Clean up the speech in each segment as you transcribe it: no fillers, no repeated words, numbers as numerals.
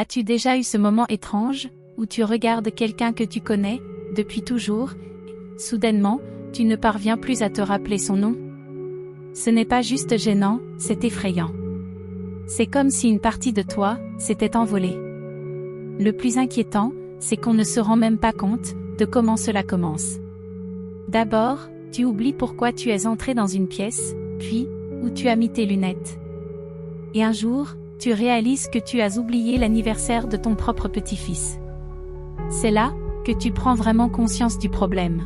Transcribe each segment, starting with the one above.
As-tu déjà eu ce moment étrange, où tu regardes quelqu'un que tu connais, depuis toujours, et, soudainement, tu ne parviens plus à te rappeler son nom? Ce n'est pas juste gênant, c'est effrayant. C'est comme si une partie de toi s'était envolée. Le plus inquiétant, c'est qu'on ne se rend même pas compte de comment cela commence. D'abord, tu oublies pourquoi tu es entré dans une pièce, puis, où tu as mis tes lunettes. Et un jour, tu réalises que tu as oublié l'anniversaire de ton propre petit-fils. C'est là que tu prends vraiment conscience du problème.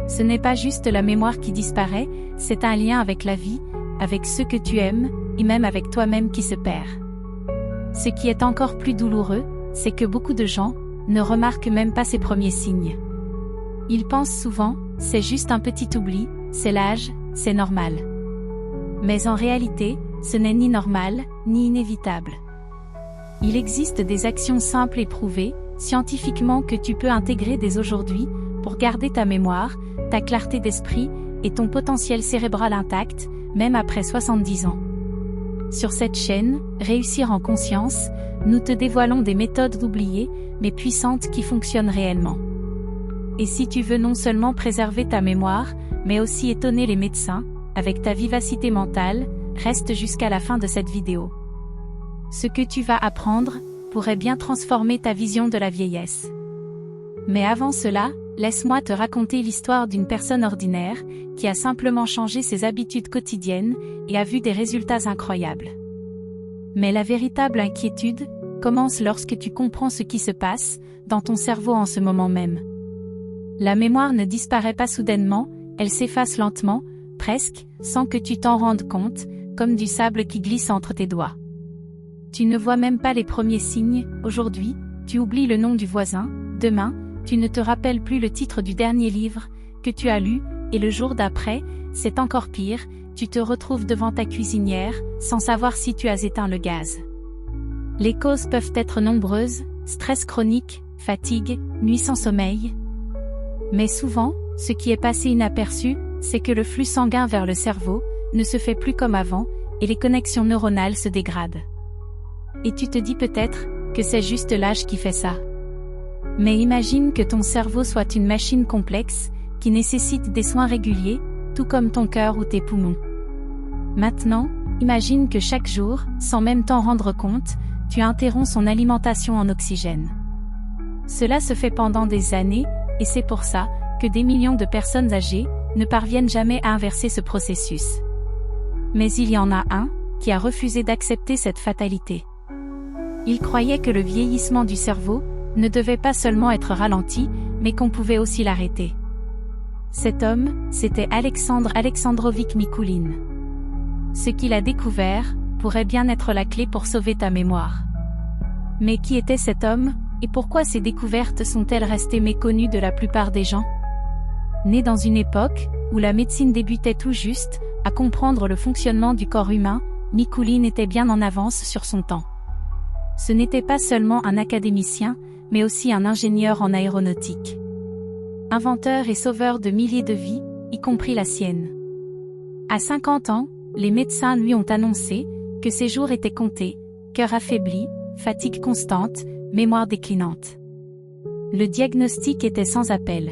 Ce n'est pas juste la mémoire qui disparaît, c'est un lien avec la vie, avec ceux que tu aimes, et même avec toi-même qui se perd. Ce qui est encore plus douloureux, c'est que beaucoup de gens ne remarquent même pas ces premiers signes. Ils pensent souvent, c'est juste un petit oubli, c'est l'âge, c'est normal. Mais en réalité, ce n'est ni normal, ni inévitable. Il existe des actions simples et prouvées, scientifiquement, que tu peux intégrer dès aujourd'hui, pour garder ta mémoire, ta clarté d'esprit, et ton potentiel cérébral intact, même après 70 ans. Sur cette chaîne, Réussir en conscience, nous te dévoilons des méthodes oubliées, mais puissantes qui fonctionnent réellement. Et si tu veux non seulement préserver ta mémoire, mais aussi étonner les médecins, avec ta vivacité mentale, reste jusqu'à la fin de cette vidéo. Ce que tu vas apprendre pourrait bien transformer ta vision de la vieillesse. Mais avant cela, laisse-moi te raconter l'histoire d'une personne ordinaire, qui a simplement changé ses habitudes quotidiennes, et a vu des résultats incroyables. Mais la véritable inquiétude commence lorsque tu comprends ce qui se passe dans ton cerveau en ce moment même. La mémoire ne disparaît pas soudainement, elle s'efface lentement, presque, sans que tu t'en rendes compte, comme du sable qui glisse entre tes doigts. Tu ne vois même pas les premiers signes. Aujourd'hui, tu oublies le nom du voisin, demain, tu ne te rappelles plus le titre du dernier livre que tu as lu, et le jour d'après, c'est encore pire, tu te retrouves devant ta cuisinière, sans savoir si tu as éteint le gaz. Les causes peuvent être nombreuses, stress chronique, fatigue, nuit sans sommeil. Mais souvent, ce qui est passé inaperçu, c'est que le flux sanguin vers le cerveau ne se fait plus comme avant, et les connexions neuronales se dégradent. Et tu te dis peut-être que c'est juste l'âge qui fait ça. Mais imagine que ton cerveau soit une machine complexe, qui nécessite des soins réguliers, tout comme ton cœur ou tes poumons. Maintenant, imagine que chaque jour, sans même t'en rendre compte, tu interromps son alimentation en oxygène. Cela se fait pendant des années, et c'est pour ça que des millions de personnes âgées ne parviennent jamais à inverser ce processus. Mais il y en a un qui a refusé d'accepter cette fatalité. Il croyait que le vieillissement du cerveau ne devait pas seulement être ralenti, mais qu'on pouvait aussi l'arrêter. Cet homme, c'était Alexandre Alexandrovitch Mikoulin. Ce qu'il a découvert pourrait bien être la clé pour sauver ta mémoire. Mais qui était cet homme, et pourquoi ces découvertes sont-elles restées méconnues de la plupart des gens? Né dans une époque où la médecine débutait tout juste à comprendre le fonctionnement du corps humain, Mikoulin était bien en avance sur son temps. Ce n'était pas seulement un académicien, mais aussi un ingénieur en aéronautique. Inventeur et sauveur de milliers de vies, y compris la sienne. À 50 ans, les médecins lui ont annoncé que ses jours étaient comptés, cœur affaibli, fatigue constante, mémoire déclinante. Le diagnostic était sans appel.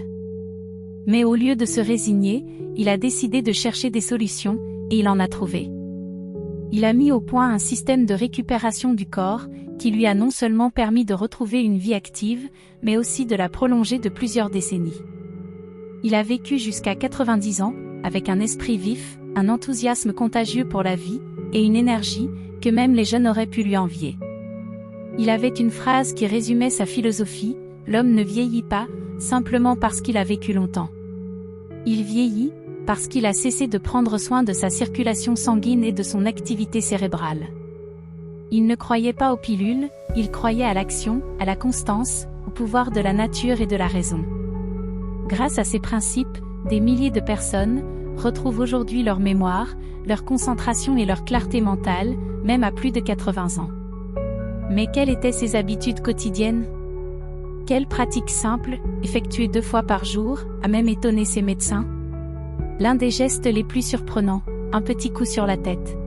Mais au lieu de se résigner, il a décidé de chercher des solutions, et il en a trouvé. Il a mis au point un système de récupération du corps, qui lui a non seulement permis de retrouver une vie active, mais aussi de la prolonger de plusieurs décennies. Il a vécu jusqu'à 90 ans, avec un esprit vif, un enthousiasme contagieux pour la vie, et une énergie que même les jeunes auraient pu lui envier. Il avait une phrase qui résumait sa philosophie: l'homme ne vieillit pas, simplement parce qu'il a vécu longtemps. Il vieillit, parce qu'il a cessé de prendre soin de sa circulation sanguine et de son activité cérébrale. Il ne croyait pas aux pilules, il croyait à l'action, à la constance, au pouvoir de la nature et de la raison. Grâce à ces principes, des milliers de personnes retrouvent aujourd'hui leur mémoire, leur concentration et leur clarté mentale, même à plus de 80 ans. Mais quelles étaient ses habitudes quotidiennes? Quelle pratique simple, effectuée 2 fois par jour, a même étonné ses médecins? L'un des gestes les plus surprenants, un petit coup sur la tête.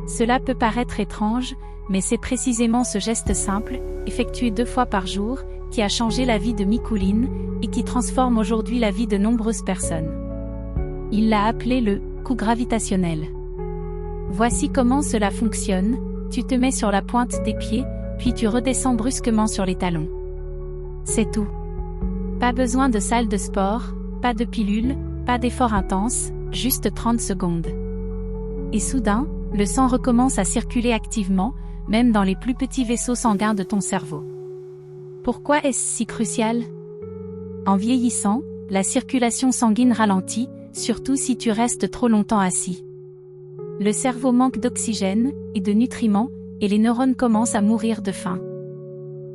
Cela peut paraître étrange, Mais c'est précisément ce geste simple, effectué 2 fois par jour, qui a changé la vie de Mikuline, et qui transforme aujourd'hui la vie de nombreuses personnes. Il l'a appelé le « coup gravitationnel ». Voici comment cela fonctionne, tu te mets sur la pointe des pieds, puis tu redescends brusquement sur les talons. C'est tout. Pas besoin de salle de sport, pas de pilule, pas d'effort intense, juste 30 secondes. Et soudain, le sang recommence à circuler activement, même dans les plus petits vaisseaux sanguins de ton cerveau. Pourquoi est-ce si crucial? En vieillissant, la circulation sanguine ralentit, surtout si tu restes trop longtemps assis. Le cerveau manque d'oxygène et de nutriments, et les neurones commencent à mourir de faim.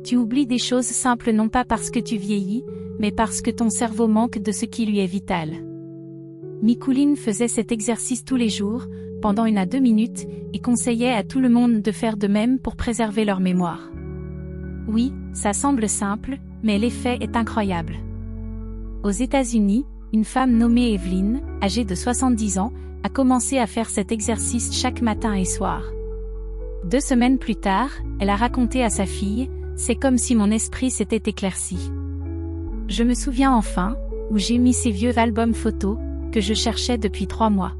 Tu oublies des choses simples non pas parce que tu vieillis, mais parce que ton cerveau manque de ce qui lui est vital. Mikuline faisait cet exercice tous les jours, pendant 1 à 2 minutes, et conseillait à tout le monde de faire de même pour préserver leur mémoire. Oui, ça semble simple, mais l'effet est incroyable. Aux États-Unis, une femme nommée Evelyn, âgée de 70 ans, a commencé à faire cet exercice chaque matin et soir. 2 semaines plus tard, elle a raconté à sa fille, « C'est comme si mon esprit s'était éclairci. Je me souviens enfin, où j'ai mis ces vieux albums photos, que je cherchais depuis 3 mois.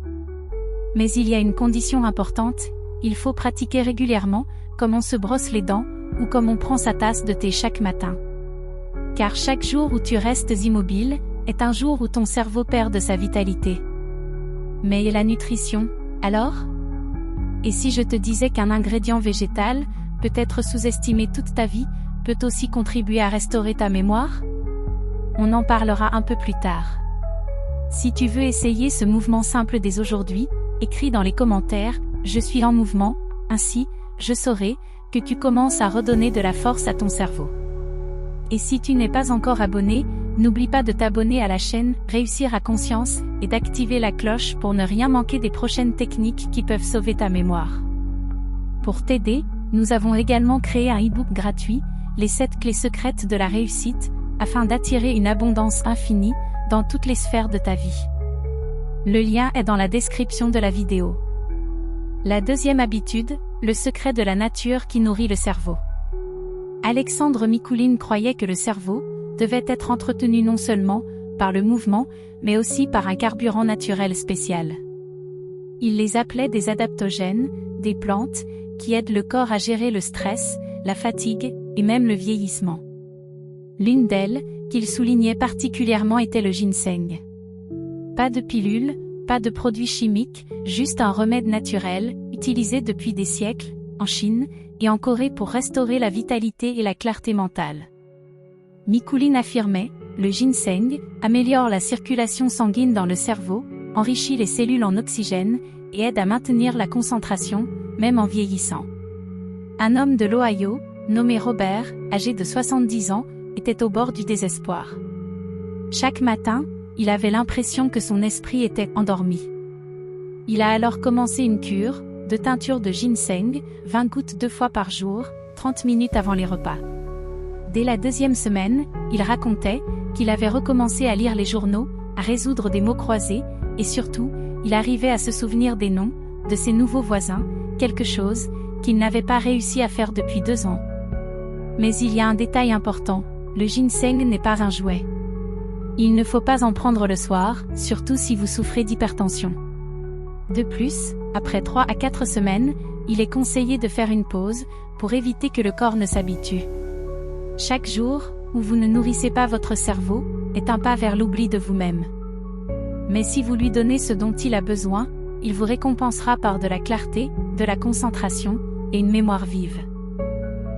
Mais il y a une condition importante, il faut pratiquer régulièrement, comme on se brosse les dents, ou comme on prend sa tasse de thé chaque matin. Car chaque jour où tu restes immobile, est un jour où ton cerveau perd de sa vitalité. Mais et la nutrition, alors? Et si je te disais qu'un ingrédient végétal, peut être sous-estimé toute ta vie, peut aussi contribuer à restaurer ta mémoire? On en parlera un peu plus tard. Si tu veux essayer ce mouvement simple dès aujourd'hui, écris dans les commentaires « Je suis en mouvement », ainsi, je saurai que tu commences à redonner de la force à ton cerveau. Et si tu n'es pas encore abonné, n'oublie pas de t'abonner à la chaîne « Réussir à conscience » et d'activer la cloche pour ne rien manquer des prochaines techniques qui peuvent sauver ta mémoire. Pour t'aider, nous avons également créé un e-book gratuit, les 7 clés secrètes de la réussite, afin d'attirer une abondance infinie dans toutes les sphères de ta vie. Le lien est dans la description de la vidéo. La deuxième habitude, le secret de la nature qui nourrit le cerveau. Alexandre Mikuline croyait que le cerveau devait être entretenu non seulement par le mouvement, mais aussi par un carburant naturel spécial. Il les appelait des adaptogènes, des plantes, qui aident le corps à gérer le stress, la fatigue, et même le vieillissement. L'une d'elles, qu'il soulignait particulièrement était le ginseng. Pas de pilule, pas de produits chimiques, juste un remède naturel, utilisé depuis des siècles, en Chine, et en Corée pour restaurer la vitalité et la clarté mentale. Mikuline affirmait, le ginseng améliore la circulation sanguine dans le cerveau, enrichit les cellules en oxygène, et aide à maintenir la concentration, même en vieillissant. Un homme de l'Ohio, nommé Robert, âgé de 70 ans, était au bord du désespoir. Chaque matin, il avait l'impression que son esprit était endormi. Il a alors commencé une cure, de teinture de ginseng, 20 gouttes 2 fois par jour, 30 minutes avant les repas. Dès la 2e semaine, il racontait qu'il avait recommencé à lire les journaux, à résoudre des mots croisés, et surtout, il arrivait à se souvenir des noms, de ses nouveaux voisins, quelque chose qu'il n'avait pas réussi à faire depuis 2 ans. Mais il y a un détail important, le ginseng n'est pas un jouet. Il ne faut pas en prendre le soir, surtout si vous souffrez d'hypertension. De plus, après 3 à 4 semaines, il est conseillé de faire une pause, pour éviter que le corps ne s'habitue. Chaque jour, où vous ne nourrissez pas votre cerveau, est un pas vers l'oubli de vous-même. Mais si vous lui donnez ce dont il a besoin, il vous récompensera par de la clarté, de la concentration, et une mémoire vive.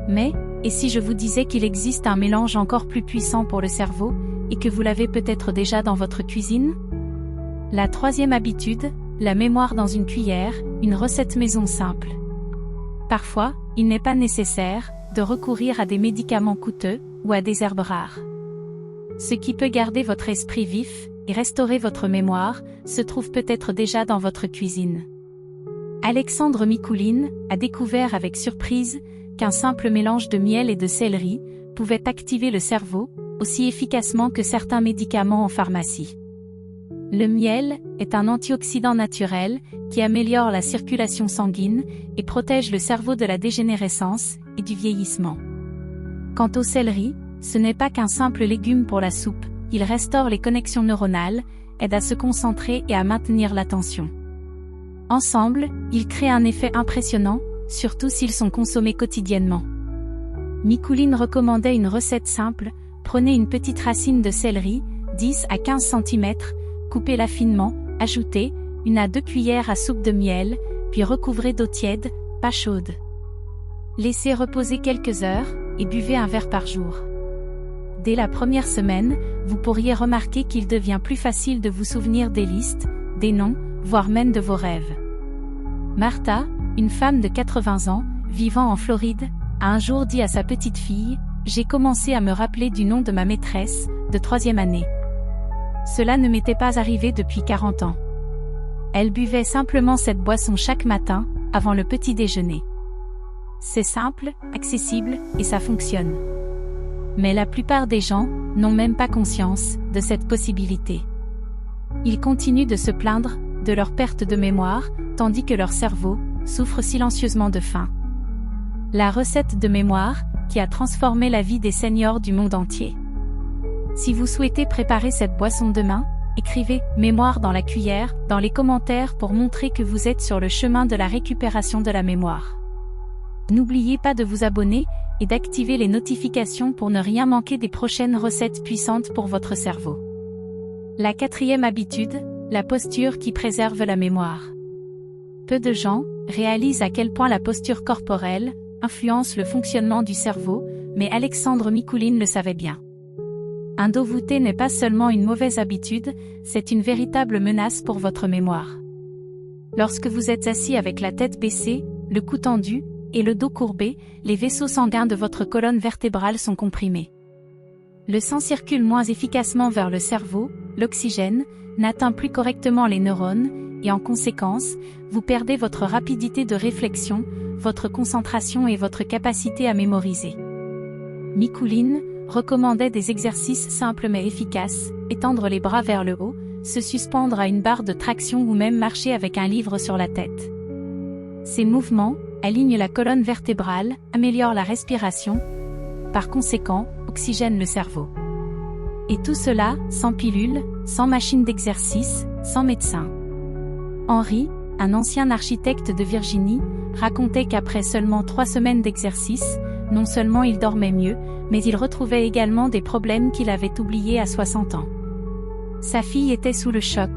Mais, et si je vous disais qu'il existe un mélange encore plus puissant pour le cerveau, et que vous l'avez peut-être déjà dans votre cuisine? La 3e habitude, la mémoire dans une cuillère, une recette maison simple. Parfois, il n'est pas nécessaire de recourir à des médicaments coûteux, ou à des herbes rares. Ce qui peut garder votre esprit vif, et restaurer votre mémoire, se trouve peut-être déjà dans votre cuisine. Alexandre Mikuline a découvert avec surprise qu'un simple mélange de miel et de céleri pouvait activer le cerveau, aussi efficacement que certains médicaments en pharmacie. Le miel est un antioxydant naturel qui améliore la circulation sanguine et protège le cerveau de la dégénérescence et du vieillissement. Quant au céleri, ce n'est pas qu'un simple légume pour la soupe, il restaure les connexions neuronales, aide à se concentrer et à maintenir l'attention. Ensemble, ils créent un effet impressionnant, surtout s'ils sont consommés quotidiennement. Mikuline recommandait une recette simple: prenez une petite racine de céleri, 10 à 15 cm, coupez-la finement, ajoutez 1 à 2 cuillères à soupe de miel, puis recouvrez d'eau tiède, pas chaude. Laissez reposer quelques heures, et buvez un verre par jour. Dès la première semaine, vous pourriez remarquer qu'il devient plus facile de vous souvenir des listes, des noms, voire même de vos rêves. Martha, une femme de 80 ans, vivant en Floride, a un jour dit à sa petite fille: « J'ai commencé à me rappeler du nom de ma maîtresse, de 3e année. Cela ne m'était pas arrivé depuis 40 ans. Elle buvait simplement cette boisson chaque matin, avant le petit déjeuner. C'est simple, accessible, et ça fonctionne. Mais la plupart des gens n'ont même pas conscience de cette possibilité. Ils continuent de se plaindre de leur perte de mémoire, tandis que leur cerveau souffre silencieusement de faim. La recette de mémoire qui a transformé la vie des seniors du monde entier. Si vous souhaitez préparer cette boisson demain, écrivez « mémoire dans la cuillère » dans les commentaires pour montrer que vous êtes sur le chemin de la récupération de la mémoire. N'oubliez pas de vous abonner et d'activer les notifications pour ne rien manquer des prochaines recettes puissantes pour votre cerveau. La 4e habitude, la posture qui préserve la mémoire. Peu de gens réalisent à quel point la posture corporelle influence le fonctionnement du cerveau, mais Alexandre Mikuline le savait bien. Un dos voûté n'est pas seulement une mauvaise habitude, c'est une véritable menace pour votre mémoire. Lorsque vous êtes assis avec la tête baissée, le cou tendu, et le dos courbé, les vaisseaux sanguins de votre colonne vertébrale sont comprimés. Le sang circule moins efficacement vers le cerveau, l'oxygène n'atteint plus correctement les neurones, et en conséquence, vous perdez votre rapidité de réflexion, votre concentration et votre capacité à mémoriser. Mikuline recommandait des exercices simples mais efficaces: étendre les bras vers le haut, se suspendre à une barre de traction ou même marcher avec un livre sur la tête. Ces mouvements alignent la colonne vertébrale, améliorent la respiration, par conséquent, oxygènent le cerveau. Et tout cela, sans pilule, sans machine d'exercice, sans médecin. Henry, un ancien architecte de Virginie, racontait qu'après seulement 3 semaines d'exercice, non seulement il dormait mieux, mais il retrouvait également des problèmes qu'il avait oubliés à 60 ans. Sa fille était sous le choc.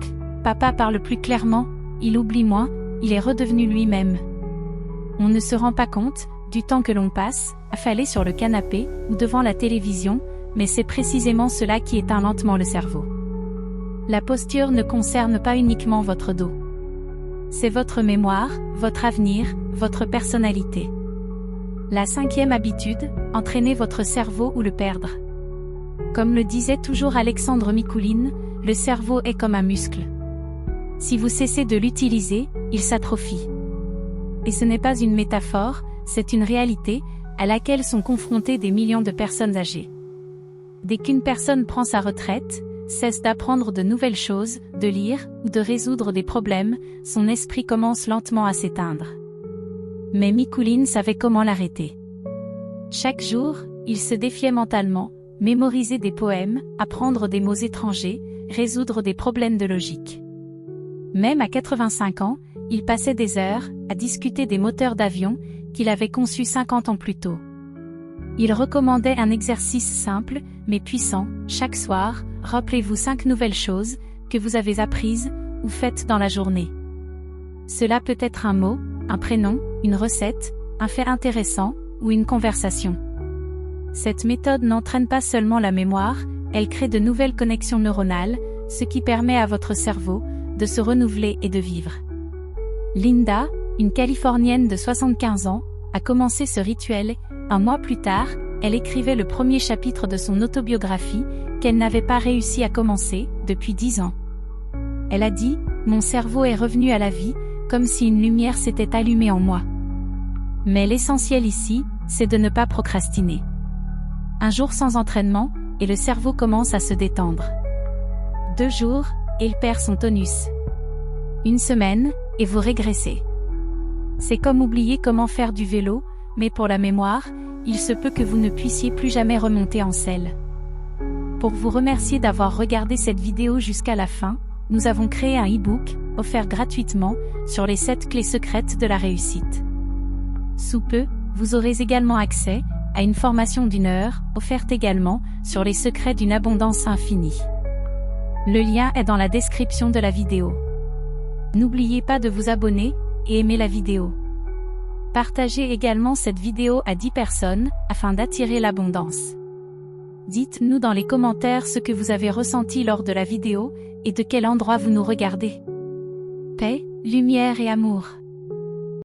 Papa parle plus clairement, il oublie moins, il est redevenu lui-même. On ne se rend pas compte du temps que l'on passe, affalé sur le canapé ou devant la télévision, mais c'est précisément cela qui éteint lentement le cerveau. La posture ne concerne pas uniquement votre dos. C'est votre mémoire, votre avenir, votre personnalité. La 5e habitude, entraîner votre cerveau ou le perdre. Comme le disait toujours Alexandre Mikuline, le cerveau est comme un muscle. Si vous cessez de l'utiliser, il s'atrophie. Et ce n'est pas une métaphore, c'est une réalité, à laquelle sont confrontées des millions de personnes âgées. Dès qu'une personne prend sa retraite, cesse d'apprendre de nouvelles choses, de lire, ou de résoudre des problèmes, son esprit commence lentement à s'éteindre. Mais Mikuline savait comment l'arrêter. Chaque jour, il se défiait mentalement, mémoriser des poèmes, apprendre des mots étrangers, résoudre des problèmes de logique. Même à 85 ans, il passait des heures à discuter des moteurs d'avion qu'il avait conçus 50 ans plus tôt. Il recommandait un exercice simple, mais puissant: chaque soir, rappelez-vous 5 nouvelles choses que vous avez apprises ou faites dans la journée. Cela peut être un mot, un prénom, une recette, un fait intéressant ou une conversation. Cette méthode n'entraîne pas seulement la mémoire, elle crée de nouvelles connexions neuronales, ce qui permet à votre cerveau de se renouveler et de vivre. Linda, une Californienne de 75 ans, a commencé ce rituel. 1 mois plus tard, elle écrivait le premier chapitre de son autobiographie, qu'elle n'avait pas réussi à commencer depuis 10 ans. Elle a dit: « Mon cerveau est revenu à la vie, comme si une lumière s'était allumée en moi. » Mais l'essentiel ici, c'est de ne pas procrastiner. Un jour sans entraînement, et le cerveau commence à se détendre. 2 jours, il perd son tonus. Une semaine, et vous régressez. C'est comme oublier comment faire du vélo, mais pour la mémoire, il se peut que vous ne puissiez plus jamais remonter en selle. Pour vous remercier d'avoir regardé cette vidéo jusqu'à la fin, nous avons créé un e-book, offert gratuitement, sur les 7 clés secrètes de la réussite. Sous peu, vous aurez également accès à une formation d'1 heure, offerte également, sur les secrets d'une abondance infinie. Le lien est dans la description de la vidéo. N'oubliez pas de vous abonner et aimer la vidéo. Partagez également cette vidéo à 10 personnes, afin d'attirer l'abondance. Dites-nous dans les commentaires ce que vous avez ressenti lors de la vidéo, et de quel endroit vous nous regardez. Paix, lumière et amour.